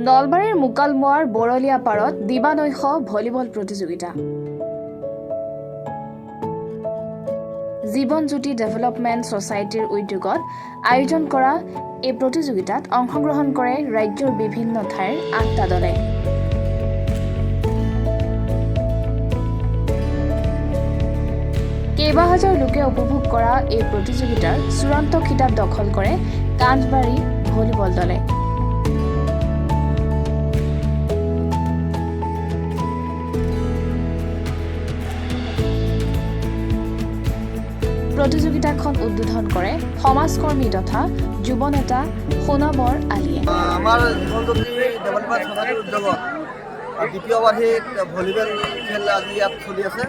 নলবাৰীৰ মুকালমুৱাৰ বৰলীয়া পাৰত দিবানৈশ ভলীবল প্ৰতিযোগিতা। জীৱন জ্যোতি ডেভেলপমেণ্ট ছ'চাইটিৰ উদ্যোগত আয়োজন কৰা এই প্ৰতিযোগিতাত অংশগ্ৰহণ কৰে ৰাজ্যৰ বিভিন্ন ঠাইৰ 8টা দলে। কেইবাহাজাৰ লোকে উপভোগ কৰা এই প্ৰতিযোগিতাৰ চূড়ান্ত খিতাপ দখল কৰে কাঞ্জবাৰী ভলীবল দলে। প্ৰতিযোগিতাখন উদ্বোধন কৰে সমাজকৰ্মী তথা যুৱ নেতা সোণাবৰ আলীয়ে। আমাৰ জীৱন জ্যোতি ডেভেলপমেণ্ট ছ'চাইটিৰ উদ্যোগত দ্বিতীয় বাৰ্ষিক ভলীবল খেল আজি ইয়াত চলি আছে।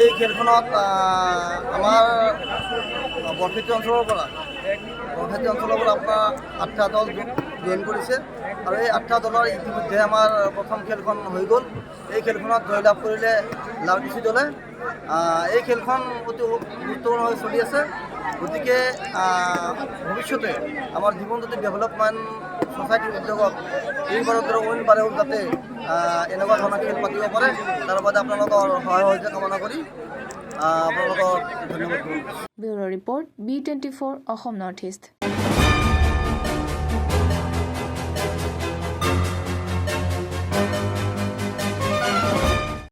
এই খেলখনত আমাৰ বৰক্ষেত্ৰী অঞ্চলৰ পৰা আপোনাৰ 8টা দল জইন কৰিছে আৰু এই 8টা দলৰ ইতিমধ্যে আমাৰ প্ৰথম খেলখন হৈ গ'ল। এই খেলখনত জয়লাভ কৰিলে লাউডিচি দলে। এই খেলখন অতি গুৰুত্বপূৰ্ণভাৱে চলি আছে। গতিকে ভৱিষ্যতে আমাৰ জীৱন জ্যোতি ডেভেলপমেণ্ট ছ'চাইটিৰ উদ্যোগত এইবাৰৰ দৰে অইনবাৰেও যাতে এনেকুৱা ধৰণৰ খেল পাতিব পাৰে, তাৰ বাবে আপোনালোকৰ সহায় সহযোগ কামনা কৰি আপোনালোকক ধন্যবাদ। Bureau' report B24 Assam north east.